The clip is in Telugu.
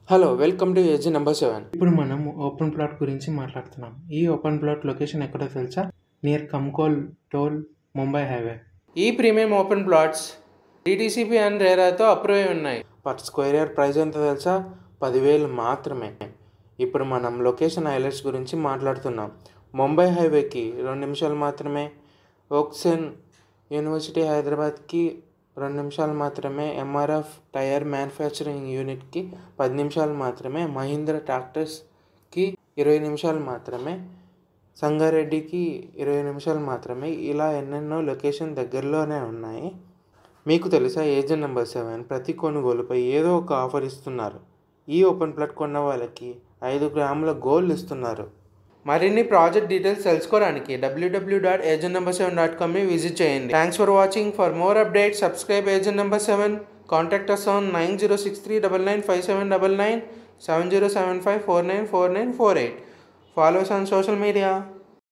Hello welcome to AG number 7. ఇప్పుడు మనం ఓపెన్ ప్లాట్ గురించి మాట్లాడుతున్నాం. ఈ ఓపెన్ ప్లాట్ లొకేషన్ ఎక్కడో తెలుసా? Near Kankol toll, Mumbai highway. ఈ premium open plots DTCP and రేరాతో అప్రూవ్ అయి ఉన్నాయి. పర్ స్క్వేర్ యార్డ్ ప్రైస్ ఎంత తెలుసా? 10,000 మాత్రమే. ఇప్పుడు మనం లొకేషన్ హైలైట్స్ గురించి మాట్లాడుతున్నాం. ముంబై హైవేకి 2 నిమిషాలు మాత్రమే, ఓక్సెన్ యూనివర్సిటీ హైదరాబాద్కి 2 నిమిషాలు మాత్రమే, ఎంఆర్ఎఫ్ టైర్ మ్యానుఫ్యాక్చరింగ్ యూనిట్కి 10 నిమిషాలు మాత్రమే, మహీంద్రా ట్రాక్టర్స్కి 20 నిమిషాలు మాత్రమే, సంగారెడ్డికి 20 నిమిషాలు మాత్రమే. ఇలా ఎన్నెన్నో లొకేషన్ దగ్గరలోనే ఉన్నాయి. మీకు తెలుసా, ఏజెంట్ నెంబర్ 7 ప్రతి కొనుగోలుపై ఏదో ఒక ఆఫర్ ఇస్తున్నారు. ఈ ఓపెన్ ప్లాట్ కొన్న వాళ్ళకి 5 గ్రాముల గోల్డ్ ఇస్తున్నారు. మరిన్ని ప్రాజెక్ట్ డీటెయిల్స్ తెలుసుకోవడానికి www.agentnumber7.com విజిట్ చేయండి. Thanks for watching. For more updates subscribe agent number 7. Contact us on 9063995799, 7075494948. Follow us on social media.